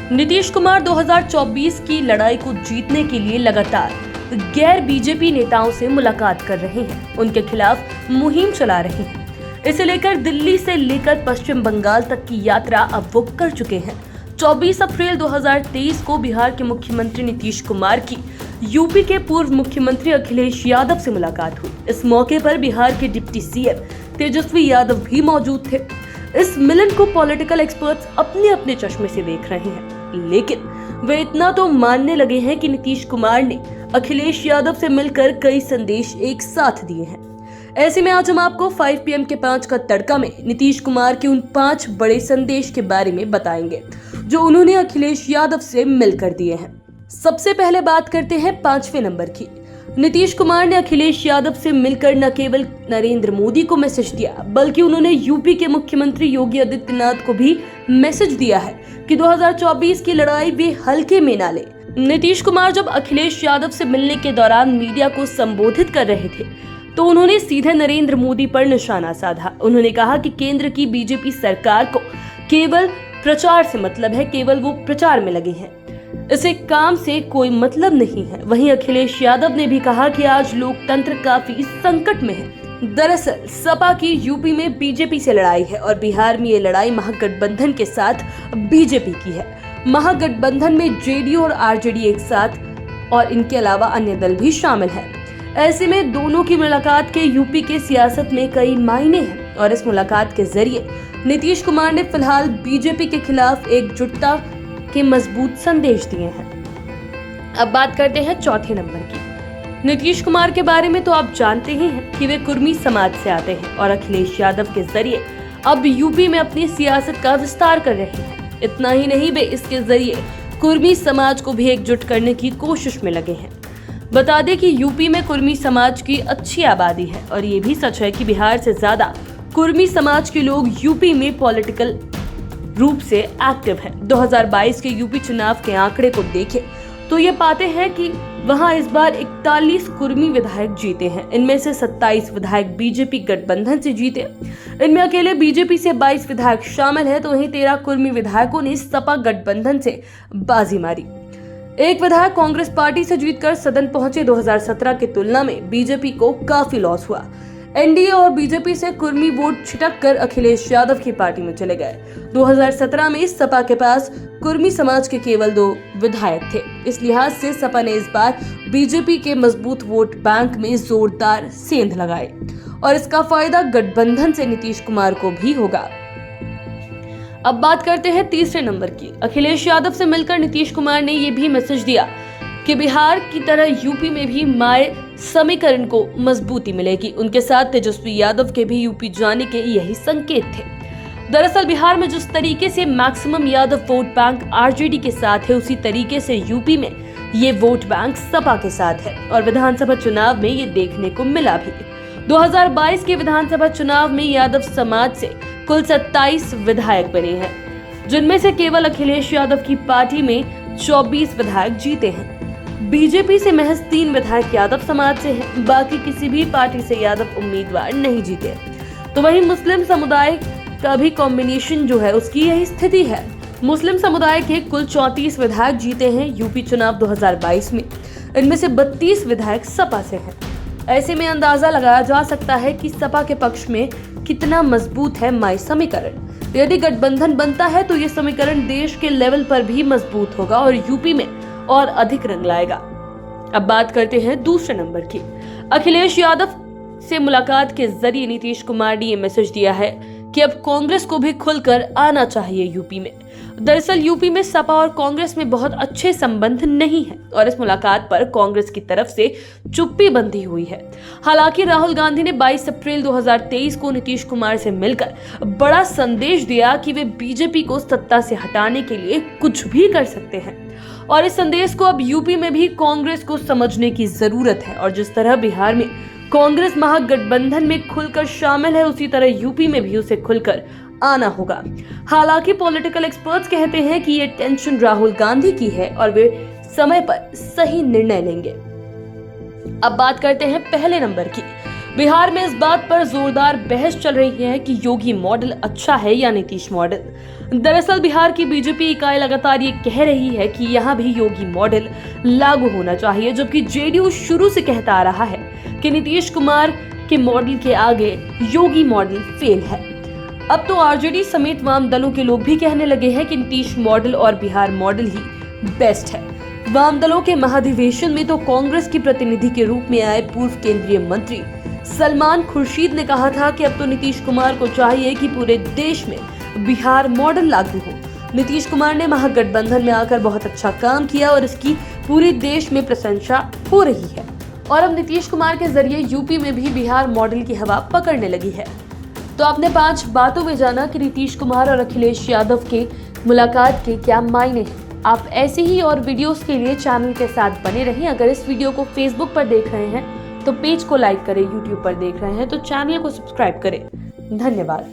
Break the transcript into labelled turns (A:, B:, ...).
A: नीतीश कुमार 2024 की लड़ाई को जीतने के लिए लगातार गैर बीजेपी नेताओं से मुलाकात कर रहे हैं, उनके खिलाफ मुहिम चला रहे हैं। इसे लेकर दिल्ली से लेकर पश्चिम बंगाल तक की यात्रा अब वो कर चुके हैं। 24 अप्रैल 2023 को बिहार के मुख्यमंत्री नीतीश कुमार की यूपी के पूर्व मुख्यमंत्री अखिलेश यादव से मुलाकात हुई। इस मौके पर बिहार के डिप्टी सीएम तेजस्वी यादव भी मौजूद थे। इस मिलन को पॉलिटिकल एक्सपर्ट्स अपने अपने चश्मे से देख रहे हैं, लेकिन वे इतना तो मानने लगे हैं कि नीतीश कुमार ने अखिलेश यादव से मिलकर कई संदेश एक साथ दिए हैं। ऐसे में आज हम आपको 5 PM के 5 का तड़का में नीतीश कुमार के उन 5 बड़े संदेश के बारे में बताएंगे जो उन्होंने अखिलेश यादव से मिलकर दिए हैं। सबसे पहले बात करते हैं 5वें नंबर की। नीतीश कुमार ने अखिलेश यादव से मिलकर न केवल नरेंद्र मोदी को मैसेज दिया, बल्कि उन्होंने यूपी के मुख्यमंत्री योगी आदित्यनाथ को भी मैसेज दिया है कि 2024 की लड़ाई वे हल्के में ना ले। नीतीश कुमार जब अखिलेश यादव से मिलने के दौरान मीडिया को संबोधित कर रहे थे तो उन्होंने सीधे नरेंद्र मोदी पर निशाना साधा। उन्होंने कहा कि केंद्र की बीजेपी सरकार को केवल प्रचार से मतलब है, केवल वो प्रचार में लगे हैं, इसे काम से कोई मतलब नहीं है। वहीं अखिलेश यादव ने भी कहा कि आज लोकतंत्र काफी संकट में है। दरअसल सपा की यूपी में बीजेपी से लड़ाई है और बिहार में ये लड़ाई महागठबंधन के साथ बीजेपी की है। महागठबंधन में जेडीयू और आरजेडी एक साथ और इनके अलावा अन्य दल भी शामिल है। ऐसे में दोनों की मुलाकात के यूपी के सियासत में कई मायने हैं और इस मुलाकात के जरिए नीतीश कुमार ने फिलहाल बीजेपी के खिलाफ एकजुटता के मजबूत संदेश दिए हैं। अब बात करते हैं 4थे नंबर की। नीतीश कुमार के बारे में तो आप जानते ही हैं कि वे कुर्मी समाज से आते हैं और अखिलेश यादव के जरिए अब यूपी में अपनी सियासत का विस्तार कर रहे हैं। इतना ही नहीं, वे इसके जरिए कुर्मी समाज को भी एकजुट करने की कोशिश में लगे हैं। बता दें कि यूपी में कुर्मी समाज की अच्छी आबादी है और ये भी सच है कि बिहार से ज्यादा कुर्मी समाज के लोग यूपी में पॉलिटिकल रूप से एक्टिव है। 2022 के यूपी चुनाव के आंकड़े को देखें तो ये पाते हैं कि वहां इस बार 41 कुर्मी विधायक जीते हैं। इनमें से 27 विधायक बीजेपी गठबंधन से जीते। इनमें अकेले बीजेपी से 22 विधायक शामिल है, तो वहीं 13 कुर्मी विधायकों ने सपा गठबंधन से बाजी मारी। एक विधायक कांग्रेस पार्टी से जीतकर सदन पहुंचे। 2017 की तुलना में बीजेपी को काफी लॉस हुआ। एनडीए और बीजेपी से कुर्मी वोट छिटक कर अखिलेश यादव की पार्टी में चले गए। 2017 में सपा के पास कुर्मी समाज के केवल 2 विधायक थे। इस लिहाज से सपा ने इस बार बीजेपी के मजबूत वोट बैंक में जोरदार सेंध लगाए और इसका फायदा गठबंधन से नीतीश कुमार को भी होगा। अब बात करते हैं 3रे नंबर की। अखिलेश यादव से मिलकर नीतीश कुमार ने ये भी मैसेज दिया कि बिहार की तरह यूपी में भी माय समीकरण को मजबूती मिलेगी। उनके साथ तेजस्वी यादव के भी यूपी जाने के यही संकेत थे। दरअसल बिहार में जिस तरीके से maximum Yadav vote bank RJD के साथ है, उसी तरीके से यूपी में ये वोट बैंक सपा के साथ है और विधानसभा चुनाव में ये देखने को मिला भी। 2022 के विधानसभा चुनाव में यादव समाज से कुल 27 विधायक बने हैं, जिनमें से केवल अखिलेश यादव की पार्टी में 24 विधायक जीते हैं। बीजेपी से महज 3 विधायक यादव समाज से हैं, बाकी किसी भी पार्टी से यादव उम्मीदवार नहीं जीते। तो वहीं मुस्लिम समुदाय का भी कॉम्बिनेशन जो है उसकी यही स्थिति है। मुस्लिम समुदाय के कुल 34 विधायक जीते हैं यूपी चुनाव 2022 में। इनमें से 32 विधायक सपा से हैं। ऐसे में अंदाजा लगाया जा सकता है कि सपा के पक्ष में कितना मजबूत है माय समीकरण। यदि गठबंधन बनता है तो ये समीकरण देश के लेवल पर भी मजबूत होगा और यूपी में और अधिक रंग लाएगा। अब बात करते हैं 2रे नंबर की। अखिलेश यादव से मुलाकात के जरिए नीतीश कुमार ने ये मैसेज दिया है कि अब कांग्रेस को भी खुलकर आना चाहिए यूपी में। दरअसल यूपी में सपा और कांग्रेस में बहुत अच्छे संबंध नहीं है और इस मुलाकात पर कांग्रेस की तरफ से चुप्पी बंधी हुई है। हालांकि राहुल गांधी ने 22 अप्रैल 2023 को नीतीश कुमार से मिलकर बड़ा संदेश दिया कि वे बीजेपी को सत्ता से हटाने के लिए कुछ भी कर सकते हैं और इस संदेश को अब यूपी में भी कांग्रेस को समझने की जरूरत है। और जिस तरह बिहार में कांग्रेस महागठबंधन में खुलकर शामिल है, उसी तरह यूपी में भी उसे खुलकर आना होगा। हालांकि पॉलिटिकल एक्सपर्ट्स कहते हैं कि ये टेंशन राहुल गांधी की है और वे समय पर सही निर्णय लेंगे। अब बात करते हैं 1 नंबर की। बिहार में इस बात पर जोरदार बहस चल रही है कि योगी मॉडल अच्छा है या नीतीश मॉडल। दरअसल बिहार की बीजेपी इकाई लगातार ये कह रही है कि यहाँ भी योगी मॉडल लागू होना चाहिए, जबकि जेडीयू शुरू से कहता आ रहा है कि नीतीश कुमार के मॉडल के आगे योगी मॉडल फेल है। अब तो आरजेडी समेत वाम दलों के लोग भी कहने लगे हैं कि नीतीश मॉडल और बिहार मॉडल ही बेस्ट है। वाम दलों के महाधिवेशन में तो कांग्रेस की प्रतिनिधि के रूप में आए पूर्व केंद्रीय मंत्री सलमान खुर्शीद ने कहा था कि अब तो नीतीश कुमार को चाहिए कि पूरे देश में बिहार मॉडल लागू हो। नीतीश कुमार ने महागठबंधन में आकर बहुत अच्छा काम किया और इसकी पूरे देश में प्रशंसा हो रही है और अब नीतीश कुमार के जरिए यूपी में भी बिहार मॉडल की हवा पकड़ने लगी है। तो आपने 5 बातों में जाना कि नीतीश कुमार और अखिलेश यादव के मुलाकात के क्या मायने हैं। आप ऐसे ही और वीडियोस के लिए चैनल के साथ बने रहें। अगर इस वीडियो को फेसबुक पर देख रहे हैं तो पेज को लाइक करें, यूट्यूब पर देख रहे हैं तो चैनल को सब्सक्राइब करें। धन्यवाद।